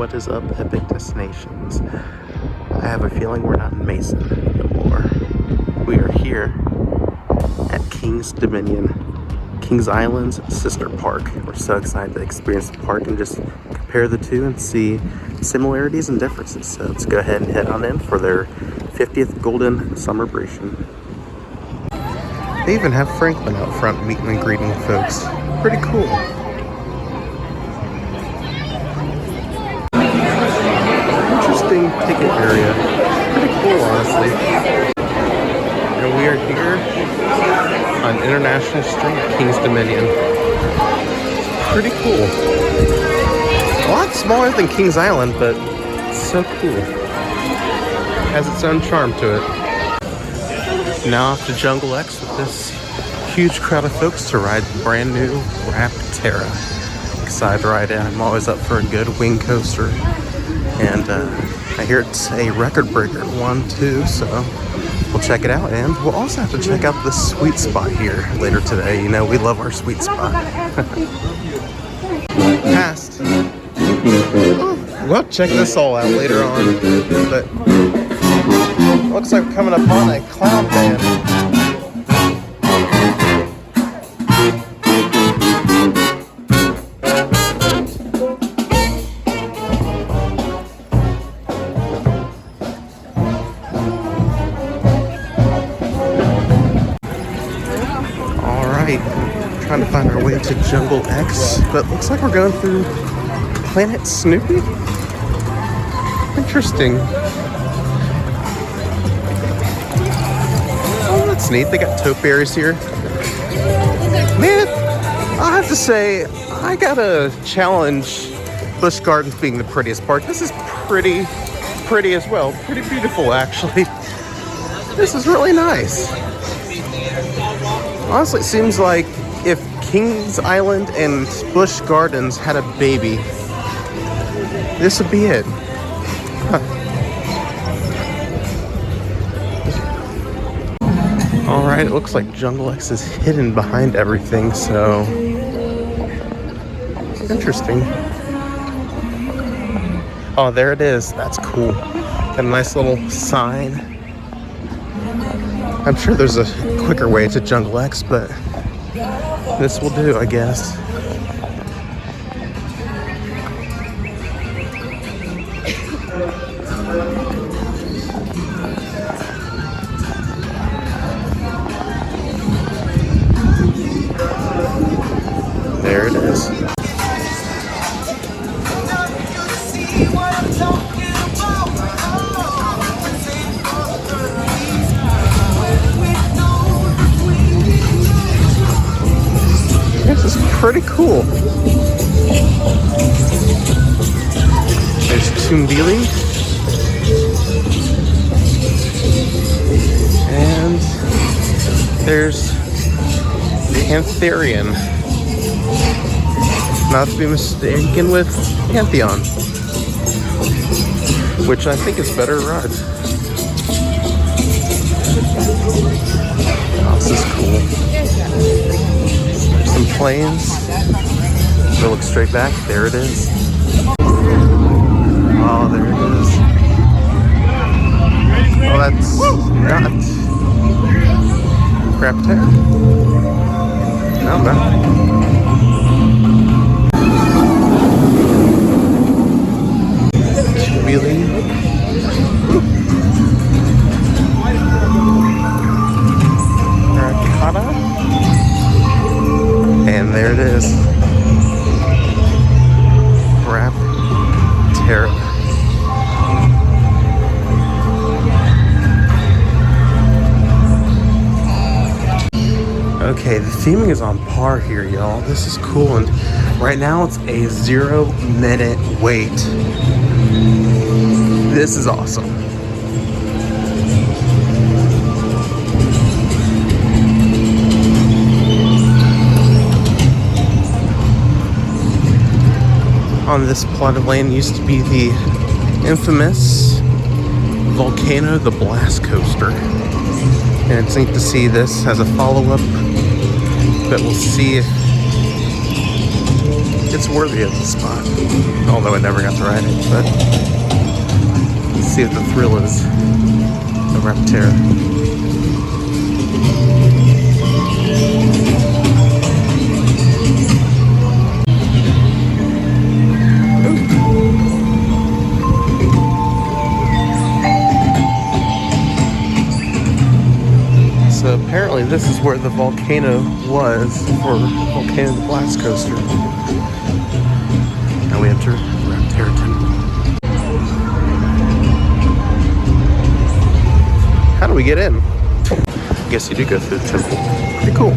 What is up, Epic Destinations? I have a feeling we're not in Mason no more. We are here at King's Dominion, Kings Island's sister park. We're so excited to experience the park and just compare the two and see similarities and differences. So let's go ahead and head on in for their 50th Golden Summerbration. They even have Franklin out front meeting and greeting folks. Pretty cool. Interesting ticket area. Pretty cool, honestly. And we are here on International Street, King's Dominion. Pretty cool. A lot smaller than Kings Island, but it's so cool. Has its own charm to it. Now off to Jungle X with this huge crowd of folks to ride the brand new Rapid Terra. Excited to ride in. I'm always up for a good wing coaster. And I hear it's a record breaker one too, so we'll check it out. And we'll also have to check out the sweet spot here later today. You know, we love our sweet spot. Past. We'll check this all out later on. But looks like we're coming up on a clown band. Alright, trying to find our way to Jungle X, but looks like we're going through Planet Snoopy? Interesting. That's neat. They got topiaries here. Man, I have to say, I gotta challenge Busch Gardens being the prettiest park. This is pretty as well. Pretty beautiful, actually. This is really nice. Honestly, it seems like if Kings Island and Busch Gardens had a baby, this would be it. Huh. Alright, it looks like Jungle X is hidden behind everything, so interesting. Oh, there it is. That's cool. Got a nice little sign. I'm sure there's a quicker way to Jungle X, but this will do, I guess. There it is. This is pretty cool. There's Tumbili. And there's Pantherian. Not to be mistaken with Pantheon, which I think is better ride. Oh, this is cool. There's some planes. We'll look straight back. There it is. Oh, there it is. Oh, that's not Rapid Terra. No, no. Really? Rakata? And there it is. Rapid Terra. Okay, the theming is on par here, y'all. This is cool, and right now it's a 0-minute wait. This is awesome. On this plot of land used to be the infamous Volcano the Blast Coaster. And it's neat to see this as a follow-up, but we'll see if it's worthy of the spot. Although I never got to ride it, but let's see if the thrill is the Raptera. So apparently this is where the volcano was for Volcano the Blast Coaster. Now we enter Raptera Temple. How do we get in? I guess you do go through the temple. Pretty cool.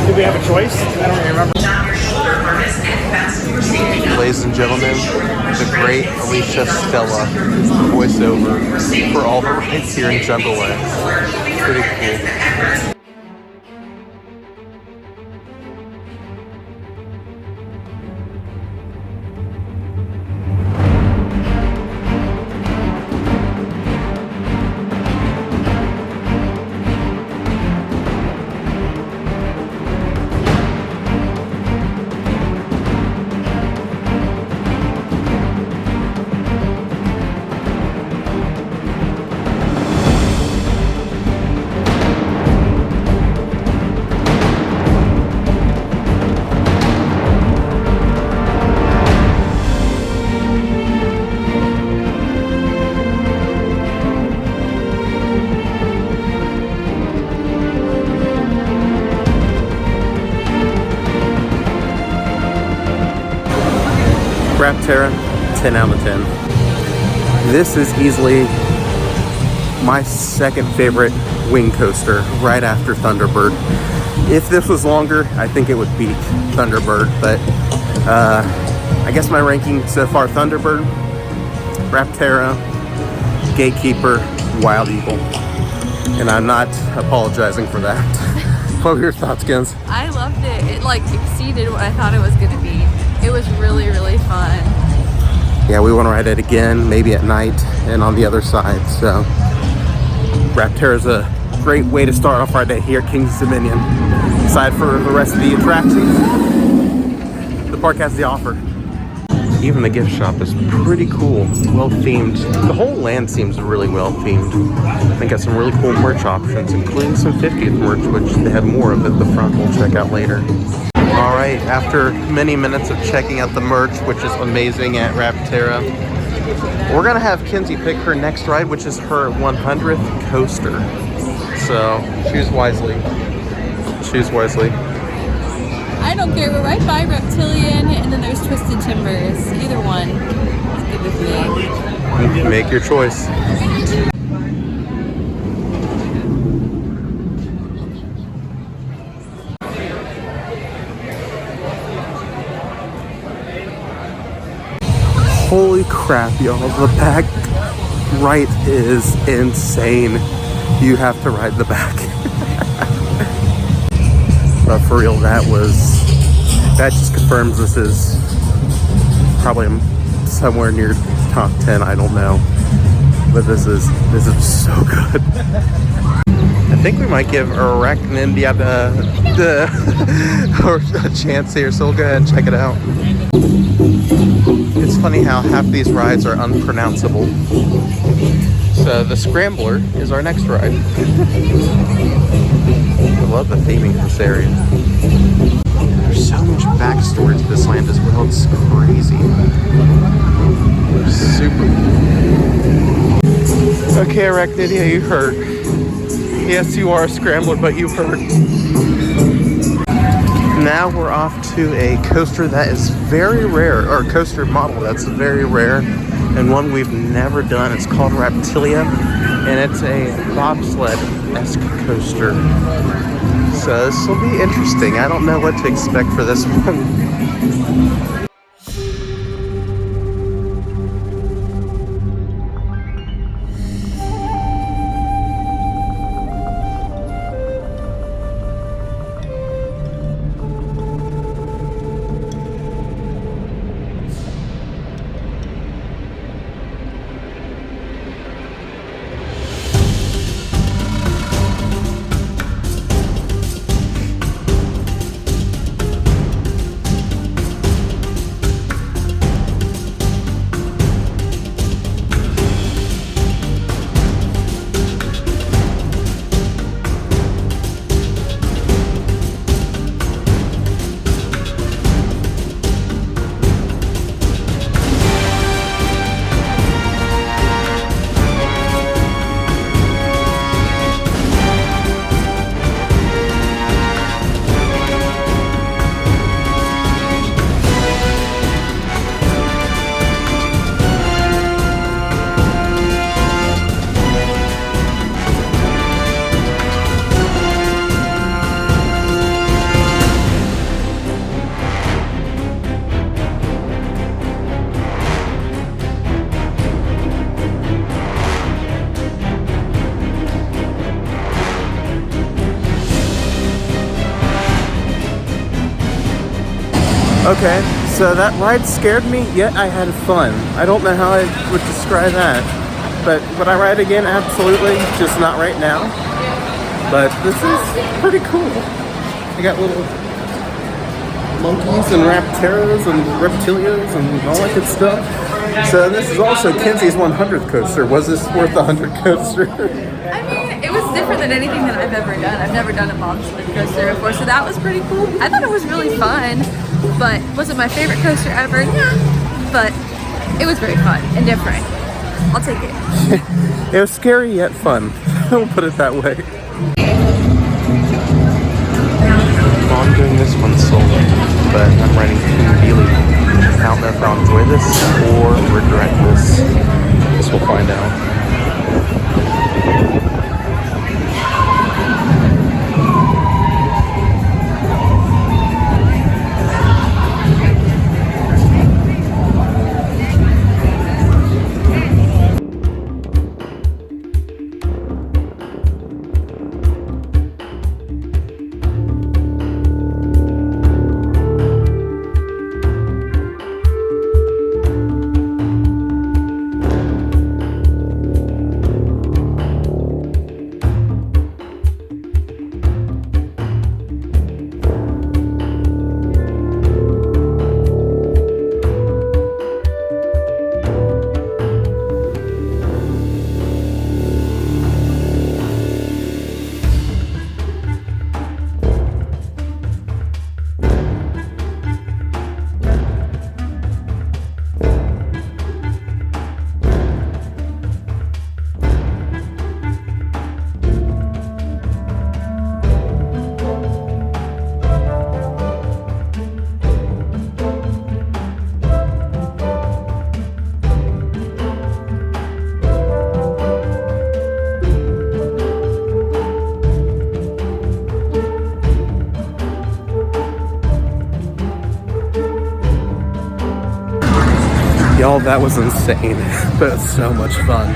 Do we have a choice? I don't remember. Ladies and gentlemen, the great Alicia Stella is the voiceover for all the rides here in Jungle Land. Pretty cool. Raptera, 10 out of 10. This is easily my second favorite wing coaster, right after Thunderbird. If this was longer, I think it would beat Thunderbird, but I guess my ranking so far: Thunderbird, Raptera, Gatekeeper, Wild Eagle. And I'm not apologizing for that. What were your thoughts, Gens? I loved it. It like exceeded what I thought it was gonna be. It was really, really fun. Yeah, we want to ride it again, maybe at night and on the other side. So Raptera is a great way to start off our day here at King's Dominion. Aside for the rest of the attractions, the park has the offer. Even the gift shop is pretty cool, well themed. The whole land seems really well themed. They got some really cool merch options, including some 50th merch, which they have more of at the front we'll check out later. All right, after many minutes of checking out the merch, which is amazing at Raptera, we're gonna have Kinsey pick her next ride, which is her 100th coaster. So choose wisely. Choose wisely. I don't care. We're right by Reptilian, and then there's Twisted Timbers. Either one is good with me. Make your choice. Holy crap, y'all. The back right is insane. You have to ride the back. But for real, that just confirms this is probably somewhere near top 10, I don't know. But this is so good. I think we might give Arachnidia a chance here, so we'll go ahead and check it out. It's funny how half these rides are unpronounceable. So the Scrambler is our next ride. Hello. love the theming of this area. There's so much backstory to this land as well. It's crazy. Super cool. Okay, Arachnidia, you hurt. Yes, you are a scrambler, but you hurt. Now we're off to a coaster that is very rare, or a coaster model that's very rare, and one we've never done. It's called Reptilia, and it's a bobsled-esque coaster. So this will be interesting. I don't know what to expect for this one. Okay, so that ride scared me, yet I had fun. I don't know how I would describe that. But would I ride again? Absolutely, just not right now. But this is pretty cool. I got little monkeys and raptoras and reptilias and all that good stuff. So this is also Kinsey's 100th coaster. Was this worth the 100th coaster? I mean, it was different than anything that I've ever done. I've never done a bobsled coaster before, so that was pretty cool. I thought it was really fun, but was it my favorite coaster ever? Yeah, but it was very fun and different. I'll take it. It was scary yet fun. We'll put it that way. Well, I'm doing this one solo, but I'm riding Team Beely. I don't know if I'll enjoy this or regret this. Guess we'll find out. Y'all, that was insane, but so much fun.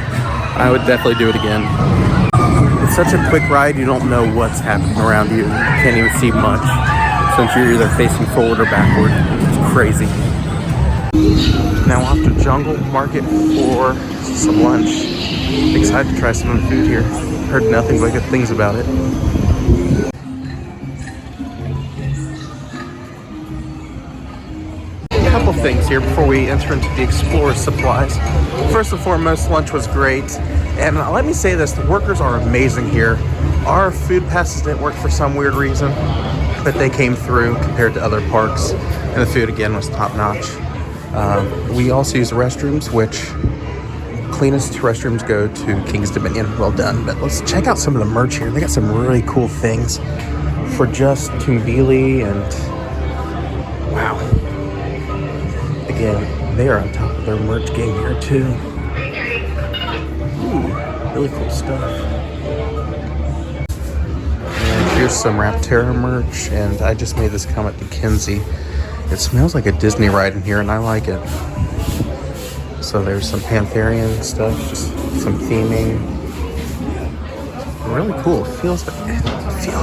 I would definitely do it again. It's such a quick ride, you don't know what's happening around you. You can't even see much, since you're either facing forward or backward. It's crazy. Now off to Jungle Market for some lunch. Excited to try some of the food here. Heard nothing but good things about it. Couple things here before we enter into the Explorer supplies. First and foremost, lunch was great, and let me say this, the workers are amazing here. Our food passes didn't work for some weird reason, but they came through compared to other parks, and the food again was top notch. We also used the restrooms, which cleanest restrooms go to King's Dominion. Well done. But let's check out some of the merch here. They got some really cool things for just Tumbili, and wow. Again, they are on top of their merch game here too. Ooh, really cool stuff. And here's some Rapterra merch, and I just made this comment to Kinsey. It smells like a Disney ride in here, and I like it. So there's some Pantherian stuff, just some theming. Really cool. It feels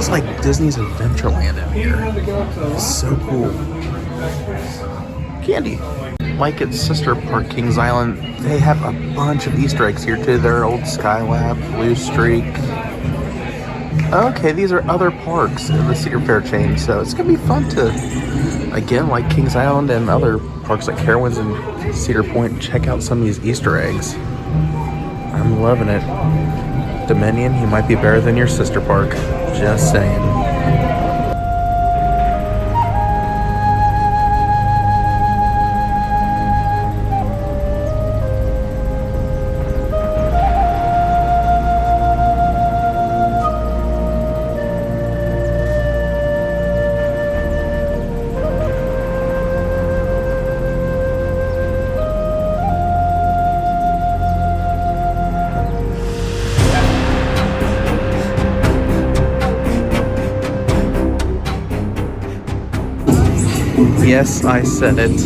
like Disney's Adventureland in here. It's so cool. Candy. Like its sister park, Kings Island, they have a bunch of Easter eggs here too. Their old Skylab, Blue Streak. Okay, these are other parks in the Cedar Fair chain, so it's gonna be fun to, again, like Kings Island and other parks like Carowinds and Cedar Point, check out some of these Easter eggs. I'm loving it. Dominion, you might be better than your sister park. Just saying. Yes, I said it.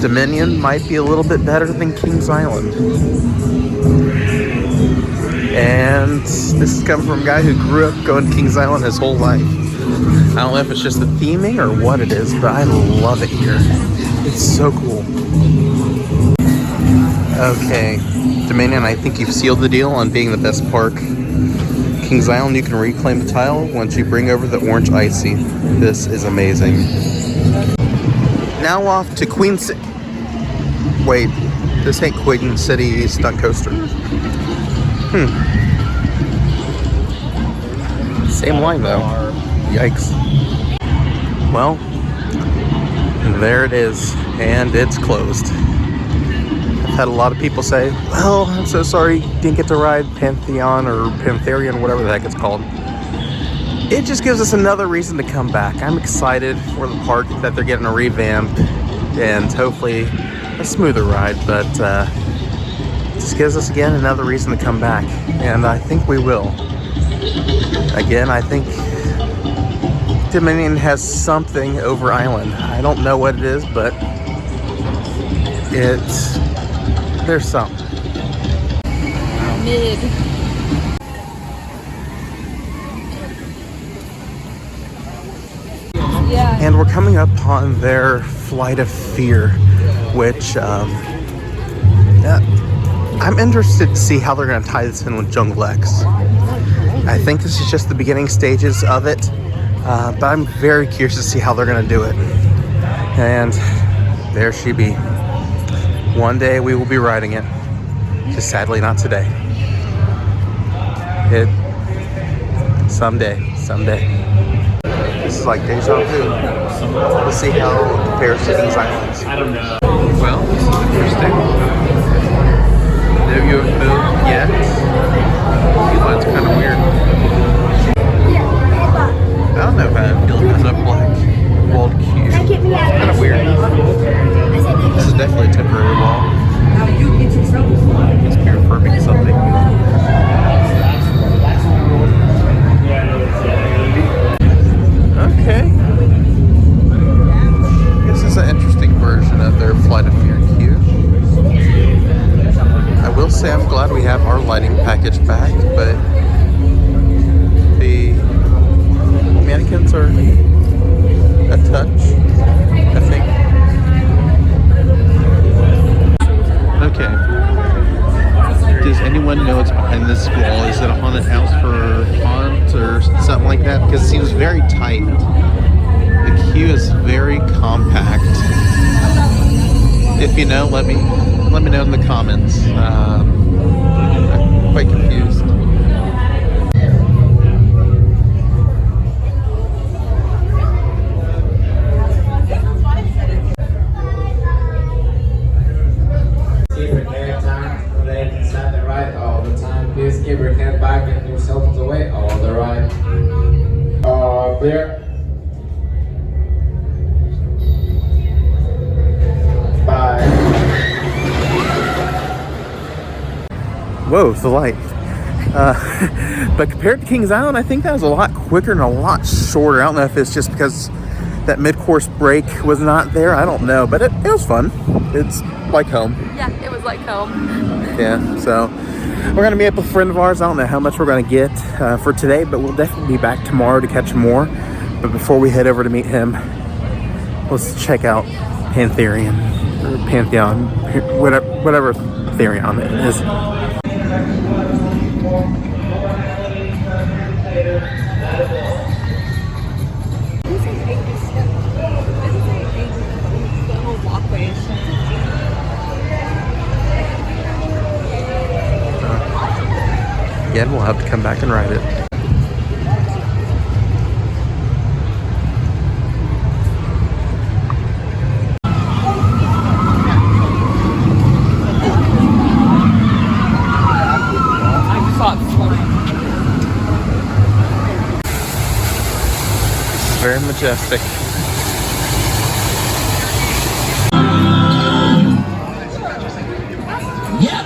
Dominion might be a little bit better than Kings Island. And this is coming from a guy who grew up going to Kings Island his whole life. I don't know if it's just the theming or what it is, but I love it here. It's so cool. Okay, Dominion, I think you've sealed the deal on being the best park. Kings Island, you can reclaim the title once you bring over the orange icy. This is amazing. Now off to Queen City. Wait, this ain't Queen City Stunt Coaster. Same line though. Yikes. Well, there it is, and it's closed. I've had a lot of people say, well, I'm so sorry you didn't get to ride Pantheon or Pantherian, whatever the heck it's called. It just gives us another reason to come back. I'm excited for the park that they're getting a revamp and hopefully a smoother ride, but just gives us again another reason to come back, and I think we will. Again, I think Dominion has something over Island. I don't know what it is, but there's something. Mid. Yeah. And we're coming up on their Flight of Fear, which I'm interested to see how they're going to tie this in with Jungle X. I think this is just the beginning stages of it, but I'm very curious to see how they're going to do it. And there she be. One day we will be riding it, just sadly not today. Someday. This is like deja vu. Let's see how it compares to Kings Island. I don't know. Well, this is interesting. No UFO yet. That's kind of weird. I don't know how I feel about that black walled cube. Kind of weird. This is definitely a temporary wall. It's pure perfect something. Okay. This is an interesting version of their Flight of Fear queue. I will say I'm glad we have our lighting package back, but the mannequins are a touch, I think. Okay. Does anyone know what's behind this wall? Is it a haunted house for haunt or something like that? Because it seems very tight. The queue is very compact. If you know, let me know in the comments. I'm quite confused. clear. 5. Whoa, it's the light. But compared to Kings Island, I think that was a lot quicker and a lot shorter. I don't know if it's just because that mid-course break was not there. I don't know, but it was fun. It's like home. Yeah, it was like home. Yeah, so we're gonna meet up with a friend of ours. I don't know how much we're gonna get for today, but we'll definitely be back tomorrow to catch more. But before we head over to meet him, let's check out Pantheon, whatever Therion it is. Again, we'll have to come back and ride it. Very majestic. Yep.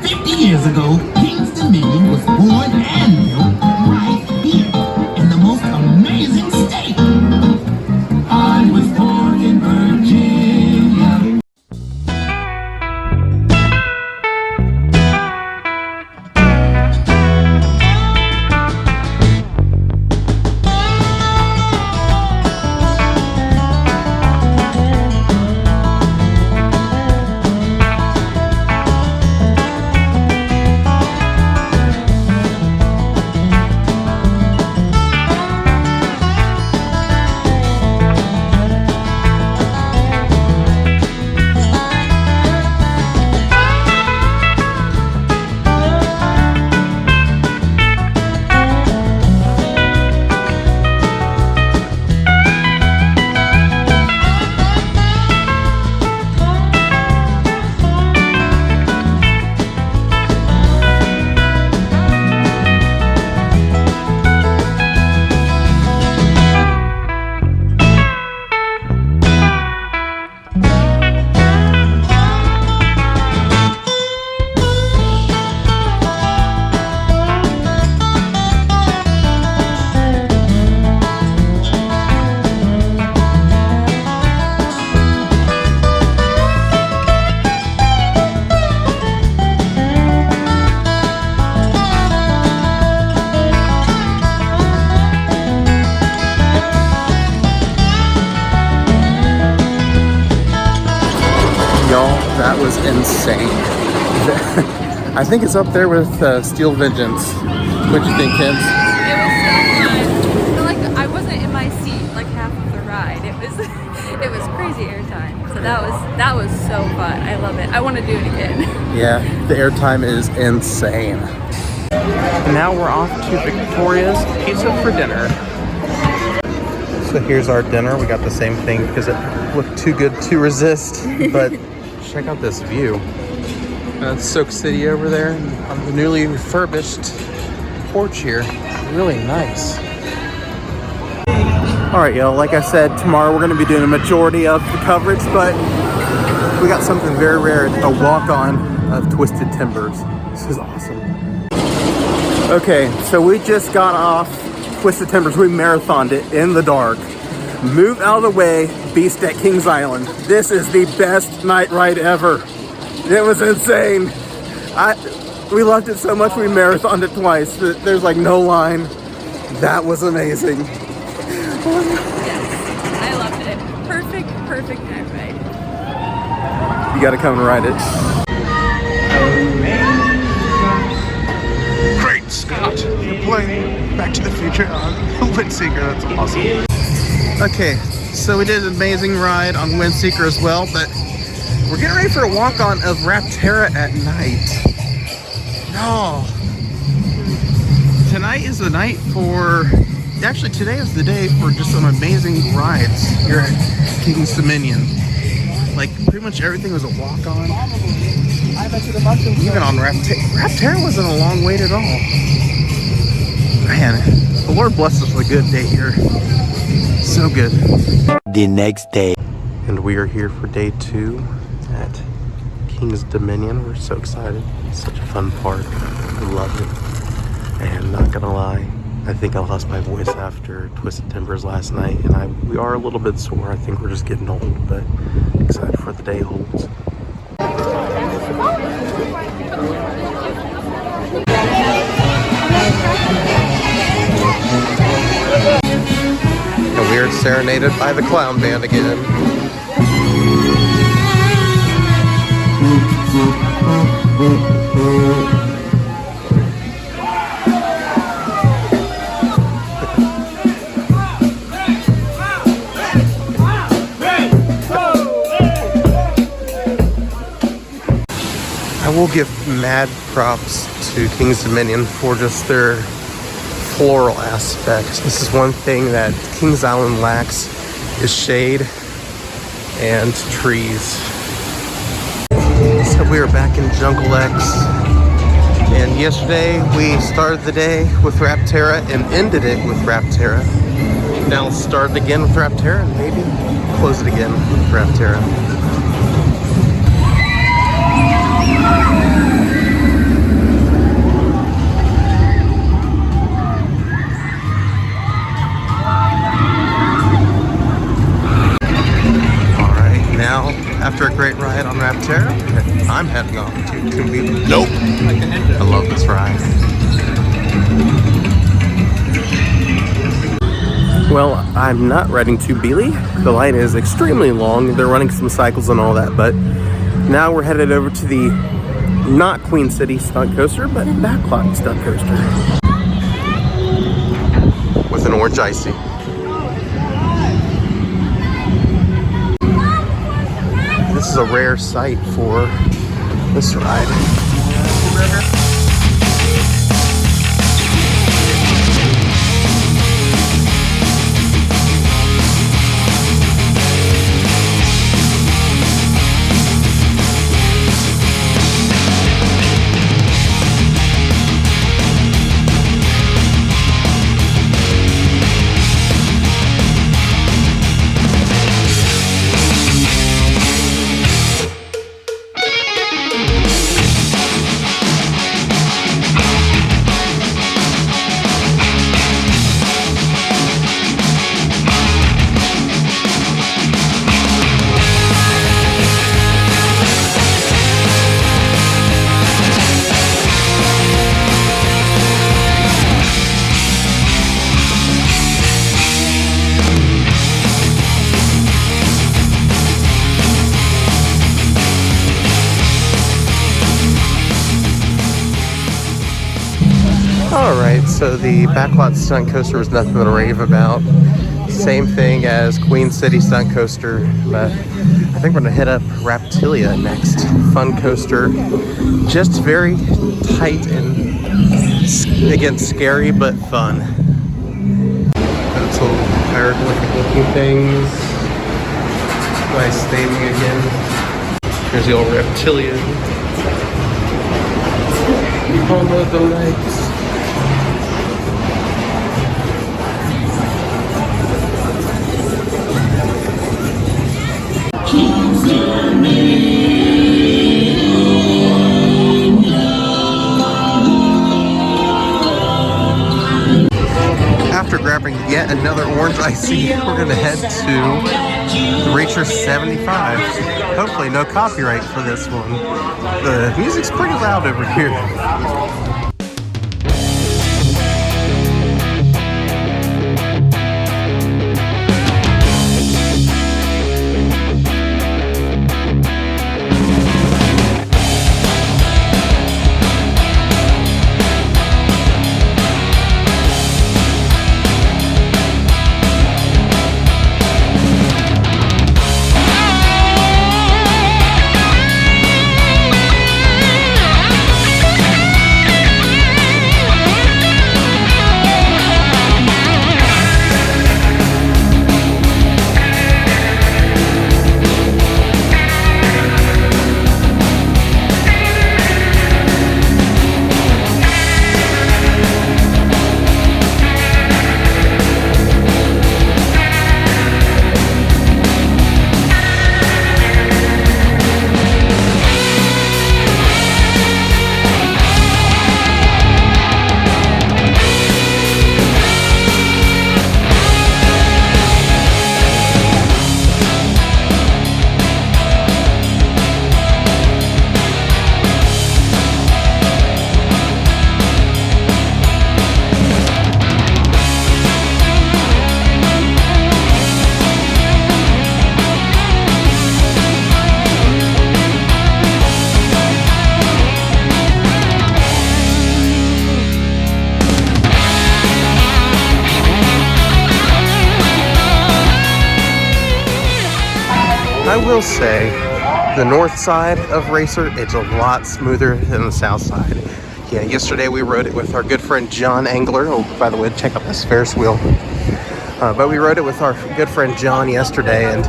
50 years ago, King's Dominion was born and built right here in the most amazing state. I was born in Virginia. That was insane. I think it's up there with Steel Vengeance. What'd you think, Kim? It was so fun. I feel like I wasn't in my seat like half of the ride. It was crazy airtime. So that was so fun. I love it. I want to do it again. Yeah, the airtime is insane. Now we're off to Victoria's Pizza for dinner. So here's our dinner. We got the same thing because it looked too good to resist. But check out this view. That's Soak City over there on the newly refurbished porch here. Really nice. All right, y'all, like I said, tomorrow we're gonna be doing a majority of the coverage, but we got something very rare, a walk-on of Twisted Timbers. This is awesome. Okay, so we just got off Twisted Timbers. We marathoned it in the dark. Move out of the way, Beast at Kings Island. This is the best night ride ever. It was insane. We loved it so much we marathoned it twice. There's like no line. That was amazing. Yes, I loved it. Perfect night ride. You gotta come and ride it. Great Scott! You're playing Back to the Future on Windseeker. That's awesome. Okay, so we did an amazing ride on Windseeker as well, but we're getting ready for a walk-on of Rapterra at night. No. Tonight is the night for... Actually, today is the day for just some amazing rides here at Kings Dominion. Like, pretty much everything was a walk-on. Even on Rapterra wasn't a long wait at all. Man, The Lord bless us with a good day here. So good. The next day. And we are here for day 2 at King's Dominion. We're so excited. It's such a fun park. I love it. And not gonna lie, I think I lost my voice after Twisted Timbers last night, and we are a little bit sore. I think we're just getting old, but excited for the day holds. And we are serenaded by the clown band again. I will give mad props to King's Dominion for just their floral aspects. This is one thing that Kings Island lacks, is shade and trees. So we are back in Jungle X, and yesterday we started the day with Rapterra and ended it with Rapterra. Now let's start it again with Rapterra and maybe close it again with Rapterra. Now, after a great ride on Rapterra, I'm heading off to Kumbili. Nope! I love this ride. Well, I'm not riding to Kumbili. The line is extremely long. They're running some cycles and all that, but now we're headed over to the not Queen City stunt coaster, but Backlot stunt coaster. With an orange icy. This is a rare sight for this ride. Alright, so the Backlot stunt coaster was nothing to rave about. Same thing as Queen City stunt coaster, but I think we're gonna hit up Raptilia next. Fun coaster, just very tight and, again, scary but fun. That's a little hieroglyphic looking things. Nice theming again. Here's the old Raptilia. All of the lights. After grabbing yet another orange icy, we're gonna head to the Racer 75. Hopefully no copyright for this one. The music's pretty loud over here. will say the north side of Racer, it's a lot smoother than the south side. Yeah, yesterday we rode it with our good friend John Angler. Oh, by the way, check out this Ferris wheel. But we rode it with our good friend John yesterday, and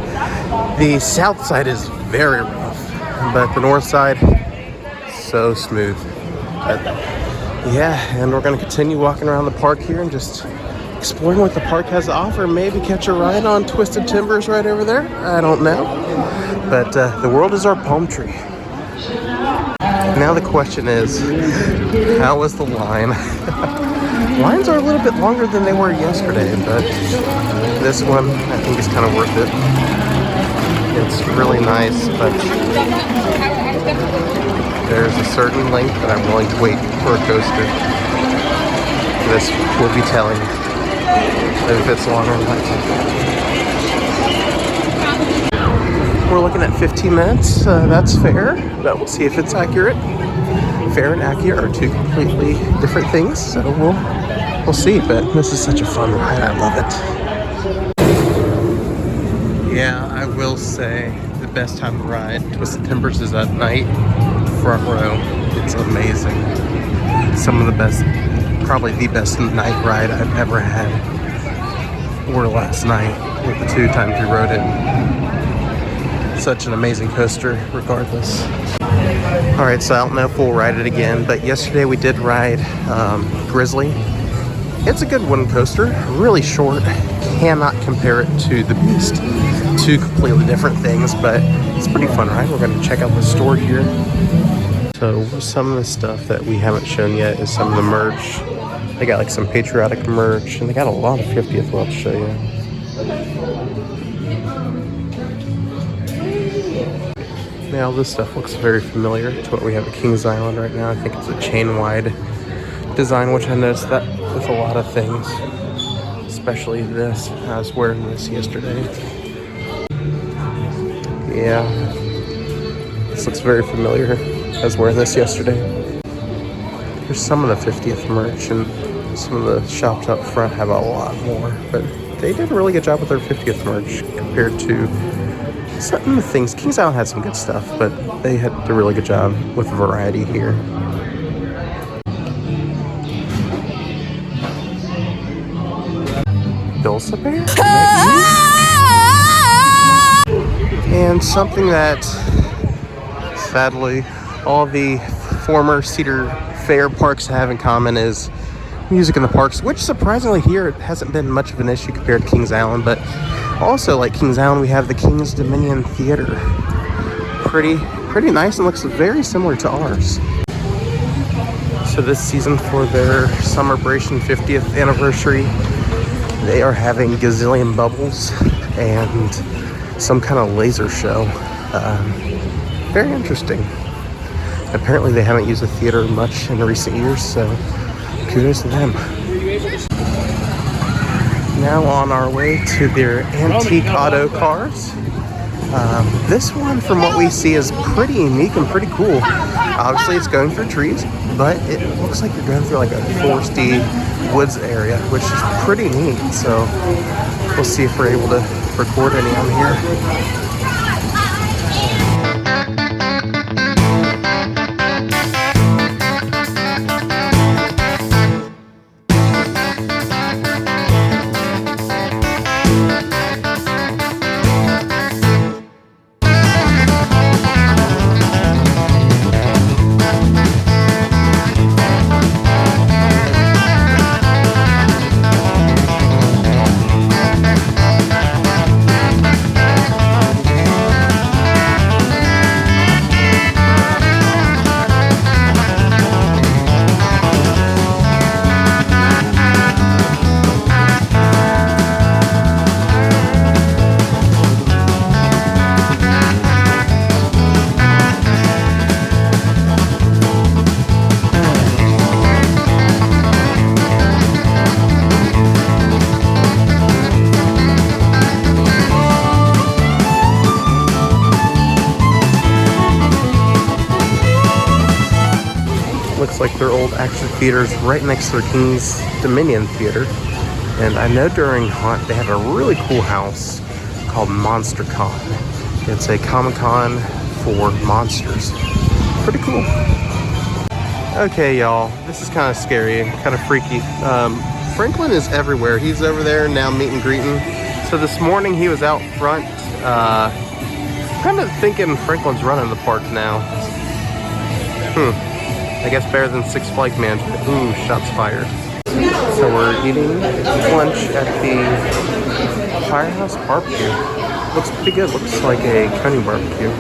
the south side is very rough, but the north side, so smooth. But, yeah, and we're going to continue walking around the park here and just exploring what the park has to offer. Maybe catch a ride on Twisted Timbers right over there. I don't know. But the world is our palm tree. Now the question is, how was the line? Lines are a little bit longer than they were yesterday, but this one I think is kind of worth it. It's really nice, but there's a certain length that I'm willing to wait for a coaster. This will be telling if it's longer or not. We're looking at 15 minutes. That's fair, but we'll see if it's accurate. Fair and accurate are two completely different things, so we'll see. But this is such a fun ride. I love it. Yeah, I will say the best time to ride Twisted Timbers is at night, front row. It's amazing. Some of the best, probably the best night ride I've ever had. Or last night with the 2 times we rode it. Such an amazing coaster, regardless. All right, so I don't know if we'll ride it again, but yesterday we did ride Grizzly. It's a good wooden coaster, really short. Cannot compare it to the Beast. 2 completely different things, but it's a pretty fun ride. We're going to check out the store here. So some of the stuff that we haven't shown yet is some of the merch. They got like some patriotic merch, and they got a lot of 50th we'll have to show you. Now this stuff looks very familiar to what we have at Kings Island right now. I think it's a chain-wide design, which I noticed that with a lot of things, especially this. I was wearing this yesterday. Yeah, this looks very familiar. I was wearing this yesterday. Here's some of the 50th merch, and some of the shops up front have a lot more, but they did a really good job with their 50th merch compared to some of the things. Kings Island had some good stuff, but they had a really good job with variety here. Build-A-Bear? And something that, sadly, all the former Cedar Fair parks have in common is music in the parks, which surprisingly here it hasn't been much of an issue compared to Kings Island, but also like Kings Island we have the Kings Dominion Theater. Pretty nice and looks very similar to ours. So this season for their Summerbration 50th anniversary, they are having gazillion bubbles and some kind of laser show. Very interesting. Apparently they haven't used the theater much in recent years, so kudos to them. Now on our way to their antique auto cars. This one, from what we see, is pretty unique and pretty cool. Obviously it's going through trees, but it looks like you're going through like a foresty woods area, which is pretty neat. So we'll see if we're able to record any on here. Looks like their old action theater is right next to their Kings Dominion Theater. And I know during Haunt they have a really cool house called Monster Con. It's a Comic-Con for monsters. Pretty cool. Okay, y'all, this is kind of scary, kind of freaky. Franklin is everywhere. He's over there now meet and greeting. So this morning he was out front, kind of thinking Franklin's running the park now. I guess better than Six Flags management. Ooh, shots fired. So we're eating lunch at the Firehouse Barbecue. Looks pretty good. Looks like a county barbecue.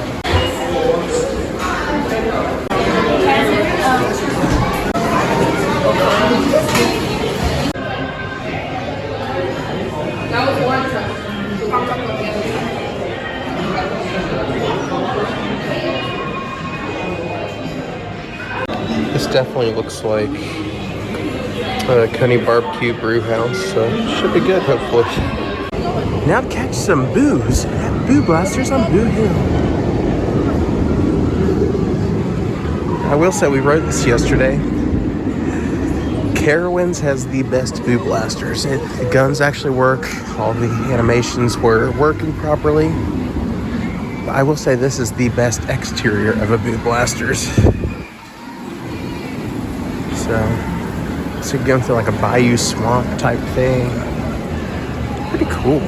This definitely looks like a Coney Barbecue Brew House, so should be good, hopefully. Now to catch some booze at Boo Blasters on Boo Hill. I will say, we wrote this yesterday. Carowinds has the best Boo Blasters. The guns actually work. All the animations were working properly. But I will say this is the best exterior of a Boo Blasters. So you're going through like a bayou swamp type thing. Pretty cool.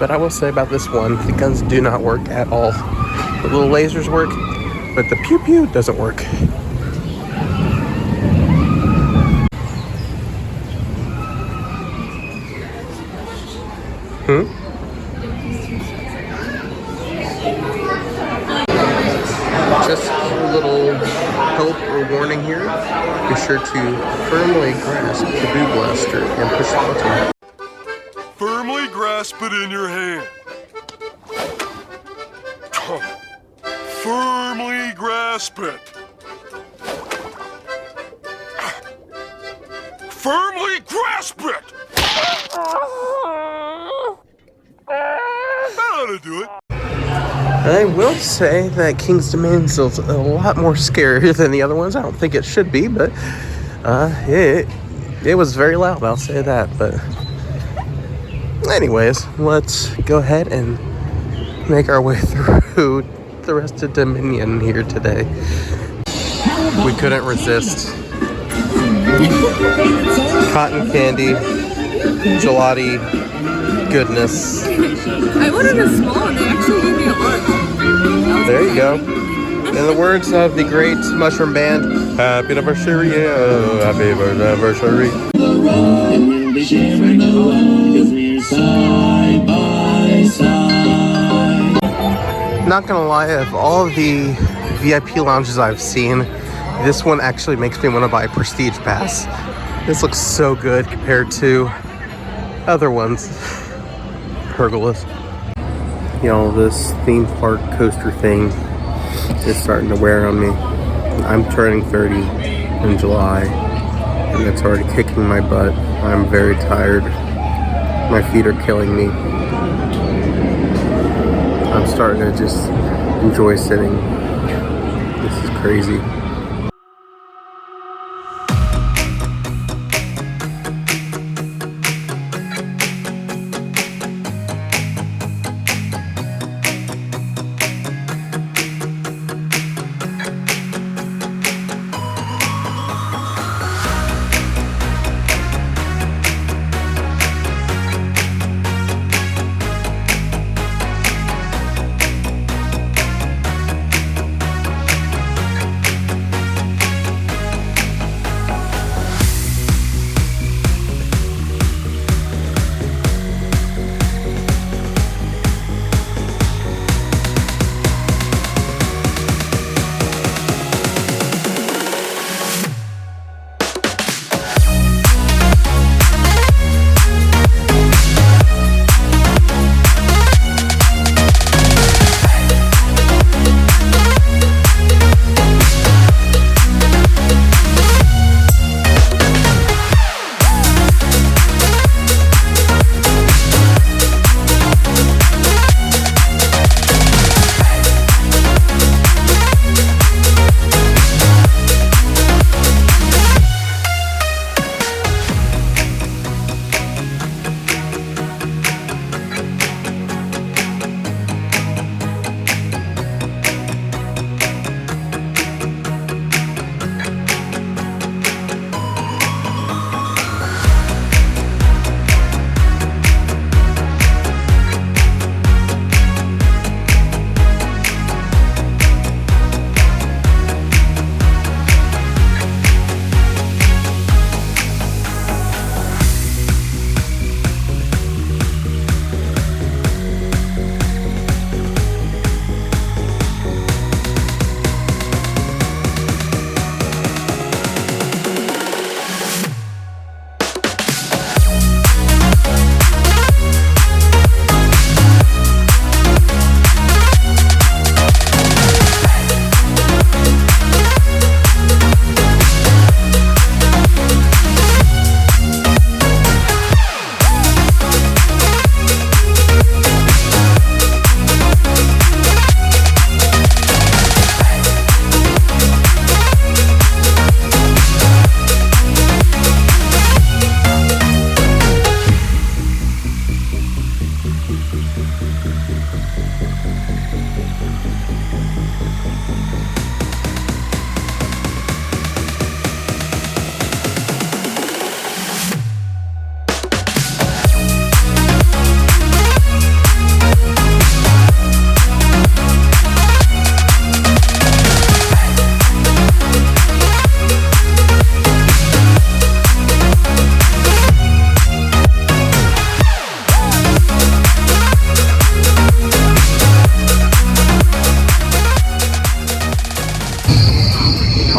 But I will say about this one, the guns do not work at all. The little lasers work, but the pew pew doesn't work. Just a little help or warning here. Be sure to firmly grasp the Boo Blaster and push the button. Firmly grasp it in your hand. Firmly grasp it. Firmly grasp it. That ought to do it. I will say that King's Dominion is a lot more scary than the other ones. I don't think it should be, but it was very loud, I'll say that. But anyways, let's go ahead and make our way through the rest of Dominion here today. We couldn't resist. Cotton candy, gelati, goodness. I ordered a small and they actually gave me a large. There you go. In the words of the great Mushroom Band, happy anniversary, oh, happy anniversary. Not gonna lie, of all of the VIP lounges I've seen, this one actually makes me want to buy a Prestige Pass. This looks so good compared to other ones. Pergolas. You know, this theme park coaster thing is starting to wear on me. I'm turning 30 in July, and it's already kicking my butt. I'm very tired. My feet are killing me. I'm starting to just enjoy sitting. This is crazy.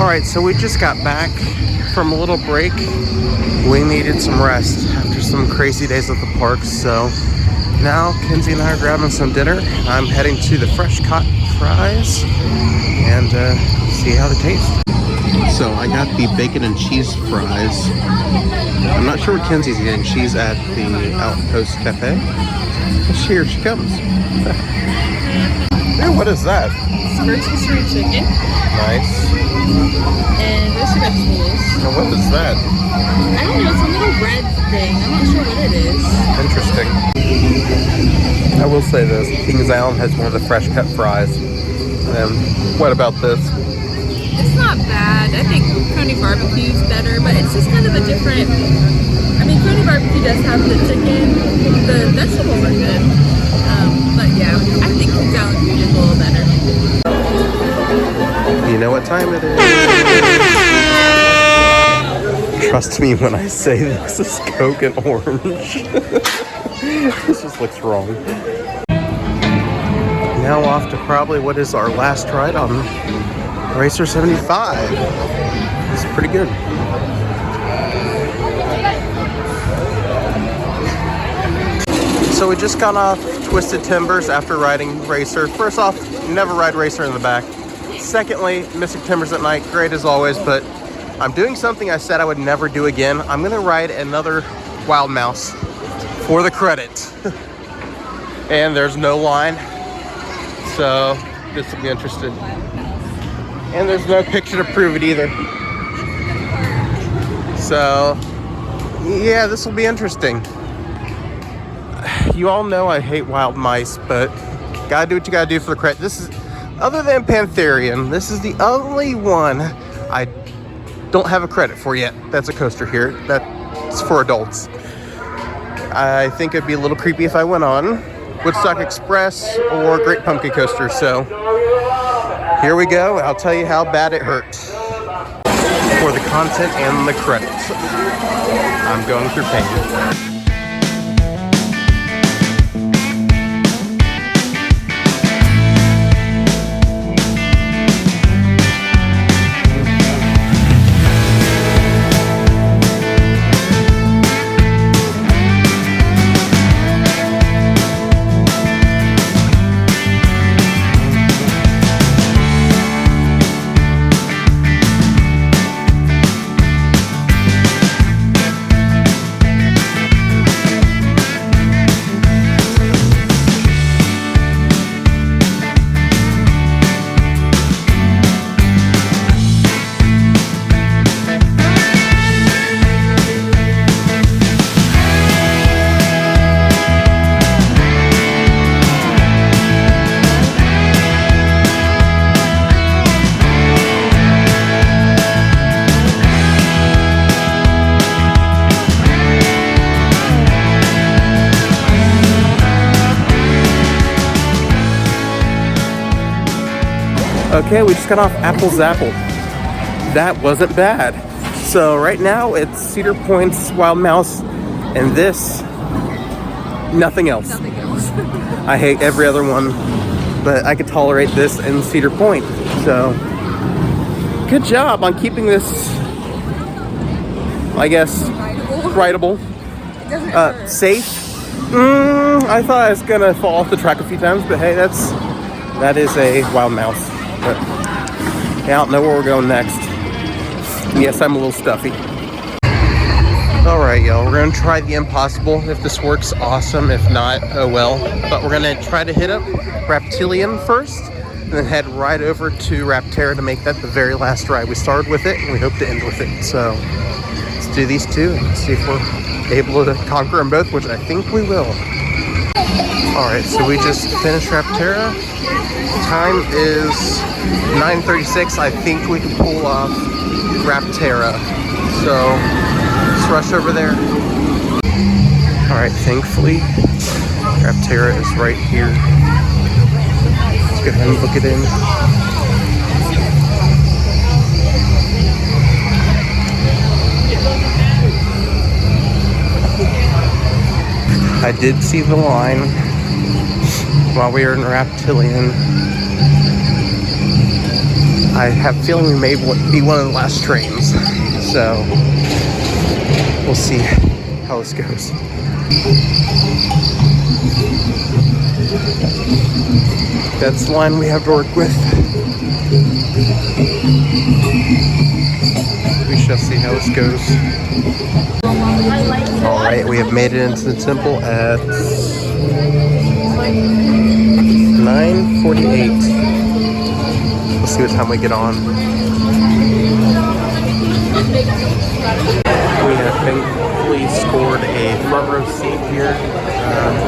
Alright, so we just got back from a little break. We needed some rest after some crazy days at the park, so now Kinsey and I are grabbing some dinner. I'm heading to the fresh caught fries and see how they taste. So I got the bacon and cheese fries. I'm not sure what Kinsey's getting. She's at the Outpost Cafe. Here she comes. Hey, what is that? Rotisserie chicken Nice. and roasted vegetables. Now what is that? I don't know, it's a little bread thing. I'm not sure what it is. Interesting. I will say this, Kings Island has one of the fresh cut fries. What about this? It's not bad. I think Coney Barbecue's better, but it's just kind of a different... I mean, Coney Barbecue does have the chicken. The vegetables are good. But yeah, I think Kings Island food is a little better. You know what time it is. Trust me when I say this is Coke and orange. This just looks wrong. Now off to probably what is our last ride on Racer 75. It's pretty good. So we just got off Twisted Timbers after riding Racer. First off, never ride Racer in the back. Secondly, Mystic Timbers at night, great as always, but I'm doing something I said I would never do again. I'm gonna ride another Wild Mouse for the credit. And there's no line, so this will be interesting. And there's no picture to prove it either. So, yeah, this will be interesting. You all know I hate wild mice, but gotta do what you gotta do for the credit. This is, other than Pantherian, this is the only one I don't have a credit for yet. That's a coaster here. That's for adults. I think it'd be a little creepy if I went on Woodstock Express or Great Pumpkin Coaster. So here we go. I'll tell you how bad it hurt. For the content and the credits, I'm going through pain. Okay, we just got off Apple's Apple. That wasn't bad. So right now it's Cedar Point's Wild Mouse and this, nothing else. Nothing else. I hate every other one, but I could tolerate this in Cedar Point. So good job on keeping this, I guess, rideable. It doesn't hurt. Safe. I thought I was gonna fall off the track a few times, but hey, that is a Wild Mouse. But yeah, I don't know where we're going next. Yes, I'm a little stuffy. Alright, y'all, we're gonna try the impossible. If this works, awesome. If not, oh well. But we're gonna try to hit up Reptilian first, and then head right over to Rapterra to make that the very last ride. We started with it, and we hope to end with it. So let's do these two and see if we're able to conquer them both, which I think we will. Alright, so we just finished Rapterra. Time is 9:36. I think we can pull off Rapterra. So let's rush over there. Alright, thankfully Rapterra is right here. Let's go ahead and book it in. I did see the line while we were in Reptilian. I have a feeling we may be one of the last trains. So we'll see how this goes. That's the line we have to work with. We shall see how this goes. Alright, we have made it into the temple at 9:48. Let's see what time we get on. We have thankfully scored a front row seat here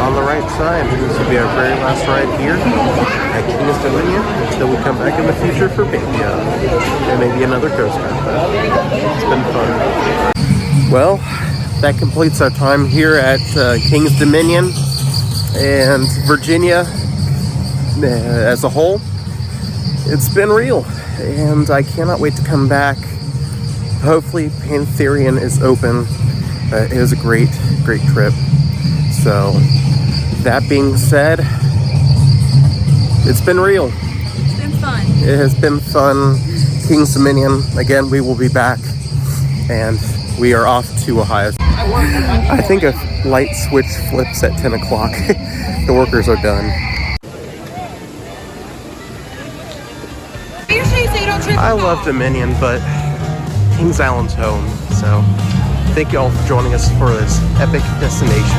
on the right side. This will be our very last ride here at King's Dominion until we come back in the future for Bambia and maybe another coaster. It's been fun. Well, that completes our time here at King's Dominion and Virginia as a whole. It's been real, and I cannot wait to come back. Hopefully Pantherian is open. It was a great trip. So that being said, it's been real. It's been fun. It has been fun. King's Dominion, again, we will be back, and we are off to Ohio. I think a light switch flips at 10 o'clock. The workers are done. I love Dominion, but Kings Island's home. So thank you all for joining us for this epic destination.